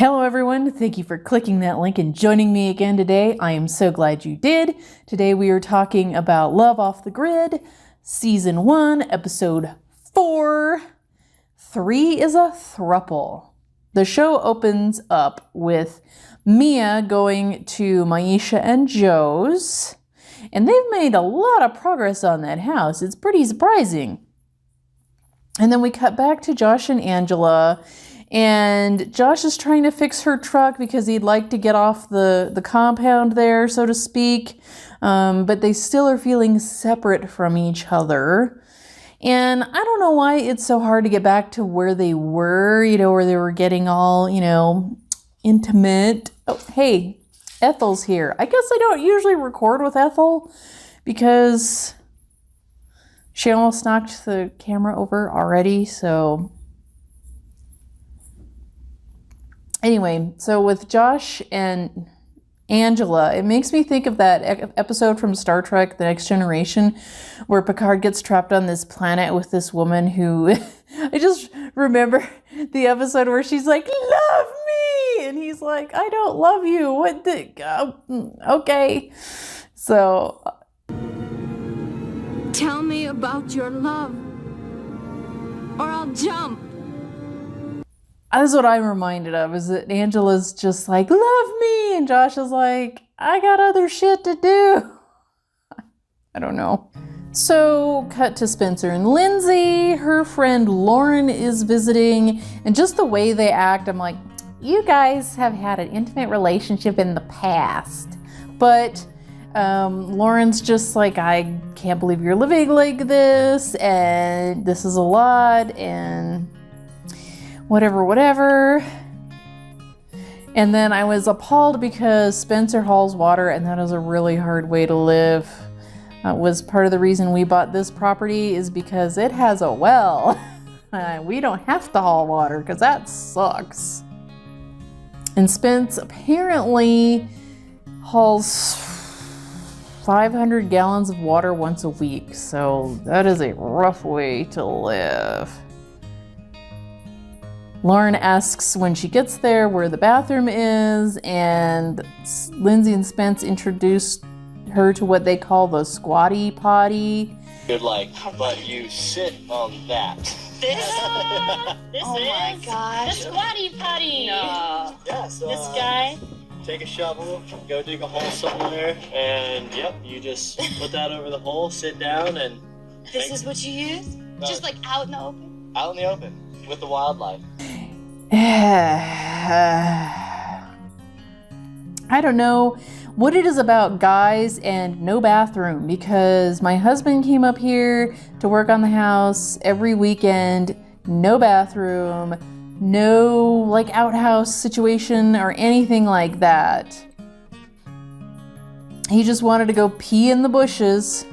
Hello everyone, thank you for clicking that link and joining me again today. I am so glad you did. Today we are talking about Love Off the Grid, Season 1, Episode 4. 3 is a throuple. The show opens up with Mia going to Maisha and Joe's, and they've made a lot of progress on that house. It's pretty surprising. And then we cut back to Josh and Angela, and Josh is trying to fix her truck because he'd like to get off the compound there, so to speak. But they still are feeling separate from each other. And I don't know why it's so hard to get back to where they were, where they were getting all, intimate. Oh, hey, Ethel's here. I guess I don't usually record with Ethel because she almost knocked the camera over already, so... Anyway, so with Josh and Angela, it makes me think of that episode from Star Trek, The Next Generation, where Picard gets trapped on this planet with this woman who... I just remember the episode where she's like, "Love me!" And he's like, "I don't love you. What the... okay." So... Tell me about your love, or I'll jump. That's what I'm reminded of, is that Angela's just like, "Love me!" And Josh is like, "I got other shit to do." I don't know. So, cut to Spencer and Lindsay. Her friend Lauren is visiting, and just the way they act, I'm like, you guys have had an intimate relationship in the past. But Lauren's just like, "I can't believe you're living like this, and this is a lot, and... whatever. And then I was appalled because Spencer hauls water, and that is a really hard way to live. Was part of the reason we bought this property, is because it has a well. We don't have to haul water because that sucks. And Spence apparently hauls 500 gallons of water once a week, so that is a rough way to live. Lauren asks when she gets there where the bathroom is, and Lindsay and Spence introduced her to what they call the squatty potty. You're like, but you sit on that. This Oh my is gosh. the squatty potty. No. Yeah, so, This guy. take a shovel, go dig a hole somewhere, and yep, you just put that over the hole, sit down, and This is what you use? Just like out in the open? out in the open with the wildlife. I don't know what it is about guys and no bathroom, because my husband came up here to work on the house every weekend, no bathroom, no like outhouse situation or anything like that. He just wanted to go pee in the bushes.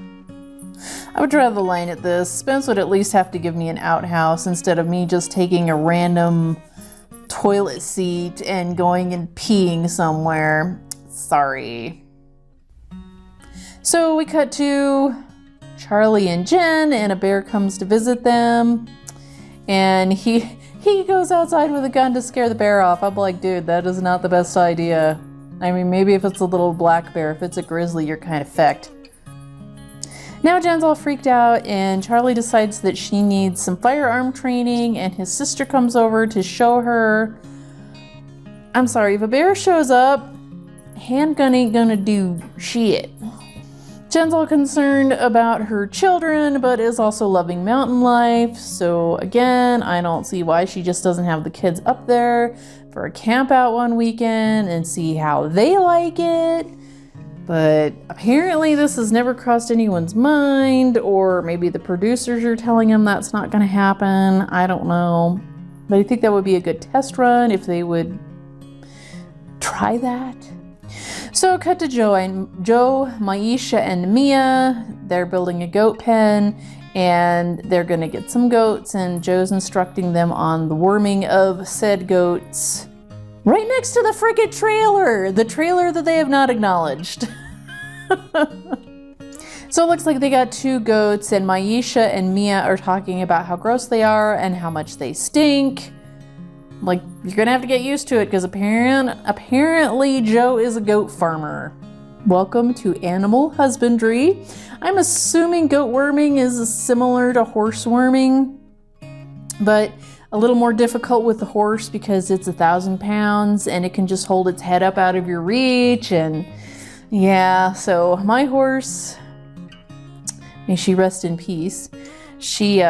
I would draw the line at this. Spence would at least have to give me an outhouse instead of me just taking a random toilet seat and going and peeing somewhere. Sorry. So we cut to Charlie and Jen, and a bear comes to visit them, and he goes outside with a gun to scare the bear off. I'm like, dude, that is not the best idea. I mean, maybe if it's a little black bear. If it's a grizzly, you're kind of fecked. Now Jen's all freaked out, and Charlie decides that she needs some firearm training, and his sister comes over to show her. I'm sorry, if a bear shows up, handgun ain't gonna do shit. Jen's all concerned about her children, but is also loving mountain life. So again, I don't see why she just doesn't have the kids up there for a camp out one weekend and see how they like it. But apparently this has never crossed anyone's mind, or maybe the producers are telling them that's not going to happen. I don't know. But I think that would be a good test run if they would try that. So cut to Joe, Maisha, and Mia. They're building a goat pen, and they're going to get some goats, and Joe's instructing them on the worming of said goats. Right next to the frickin' trailer! The trailer that they have not acknowledged. So it looks like they got 2 goats, and Maisha and Mia are talking about how gross they are and how much they stink. Like, you're gonna have to get used to it because apparently Joe is a goat farmer. Welcome to animal husbandry. I'm assuming goat worming is similar to horse worming, but a little more difficult with the horse because it's 1,000 pounds and it can just hold its head up out of your reach. And yeah, so my horse, may she rest in peace, she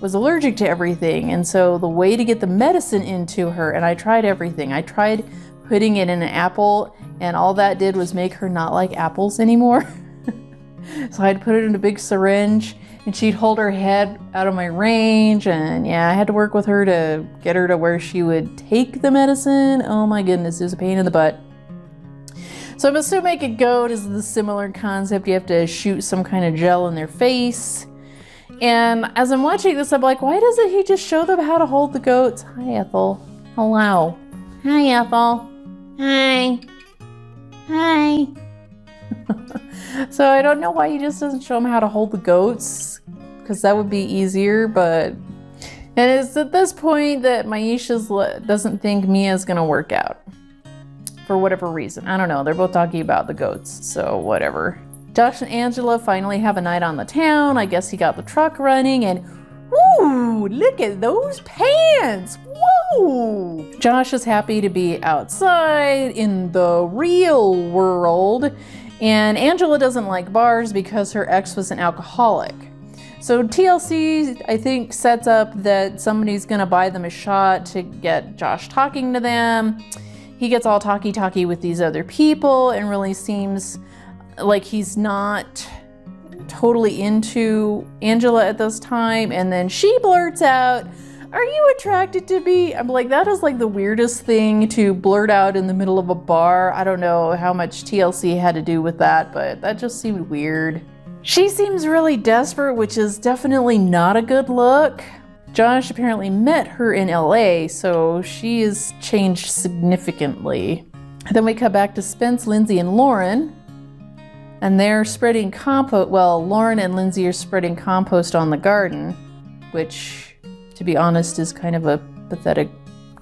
was allergic to everything. And so the way to get the medicine into her, and I tried everything. I tried putting it in an apple, and all that did was make her not like apples anymore. So I'd put it in a big syringe and she'd hold her head out of my range, and yeah, I had to work with her to get her to where she would take the medicine. Oh my goodness, it was a pain in the butt. So I'm assuming a goat is the similar concept. You have to shoot some kind of gel in their face. And as I'm watching this, I'm like, why doesn't he just show them how to hold the goats? Hi, Ethel. Hello. Hi, Ethel. Hi. Hi. So I don't know why he just doesn't show them how to hold the goats, because that would be easier. But and it's at this point that Maisha doesn't think Mia's gonna work out for whatever reason. I don't know. They're both talking about the goats, so whatever. Josh and Angela finally have a night on the town. I guess he got the truck running, and woo, look at those pants. Whoa! Josh is happy to be outside in the real world, and Angela doesn't like bars because her ex was an alcoholic. So TLC, I think, sets up that somebody's gonna buy them a shot to get Josh talking to them. He gets all talky-talky with these other people and really seems like he's not totally into Angela at this time. And then she blurts out, "Are you attracted to me?" I'm like, that is like the weirdest thing to blurt out in the middle of a bar. I don't know how much TLC had to do with that, but that just seemed weird. She seems really desperate, which is definitely not a good look. Josh apparently met her in LA, so she has changed significantly. Then we come back to Spence, Lindsay, and Lauren. And they're spreading compost. Well, Lauren and Lindsay are spreading compost on the garden, which, to be honest, is kind of a pathetic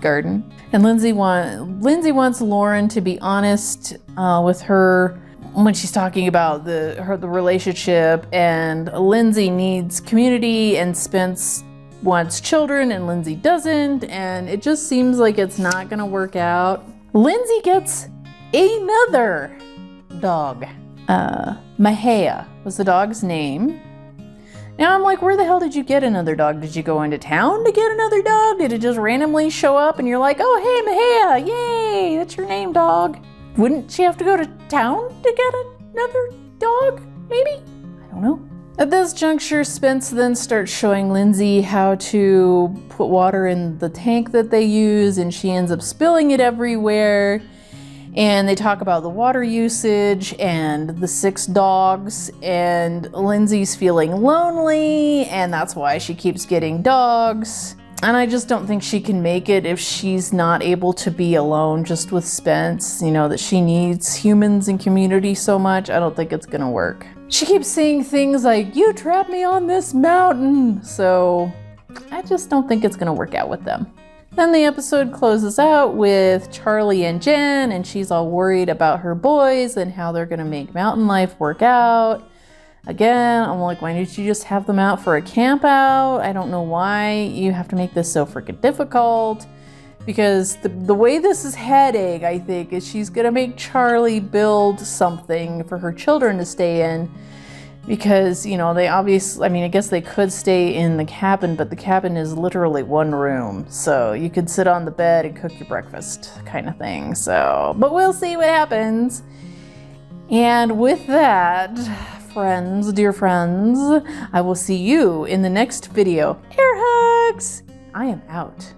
garden. And Lindsay wants Lauren to be honest with her when she's talking about the relationship. And Lindsay needs community, and Spence wants children, and Lindsay doesn't. And it just seems like it's not gonna work out. Lindsay gets another dog. Mahea was the dog's name. Now I'm like, where the hell did you get another dog? Did you go into town to get another dog? Did it just randomly show up and you're like, oh, hey, Mahea, yay, that's your name, dog. Wouldn't she have to go to town to get another dog, maybe? I don't know. At this juncture, Spence then starts showing Lindsay how to put water in the tank that they use, and she ends up spilling it everywhere. And they talk about the water usage and the 6 dogs, and Lindsay's feeling lonely, and that's why she keeps getting dogs. And I just don't think she can make it if she's not able to be alone just with Spence, you know, that she needs humans and community so much. I don't think it's gonna work. She keeps saying things like, "You trapped me on this mountain." So I just don't think it's gonna work out with them. Then the episode closes out with Charlie and Jen, and she's all worried about her boys and how they're gonna make mountain life work out. Again, I'm like, why didn't you just have them out for a camp out? I don't know why you have to make this so freaking difficult. Because the way this is heading, I think, is she's gonna make Charlie build something for her children to stay in. Because, you know, they obviously, I mean, I guess they could stay in the cabin, but the cabin is literally 1 room. So you could sit on the bed and cook your breakfast kind of thing. So, but we'll see what happens. And with that, friends, dear friends, I will see you in the next video. Air hugs! I am out.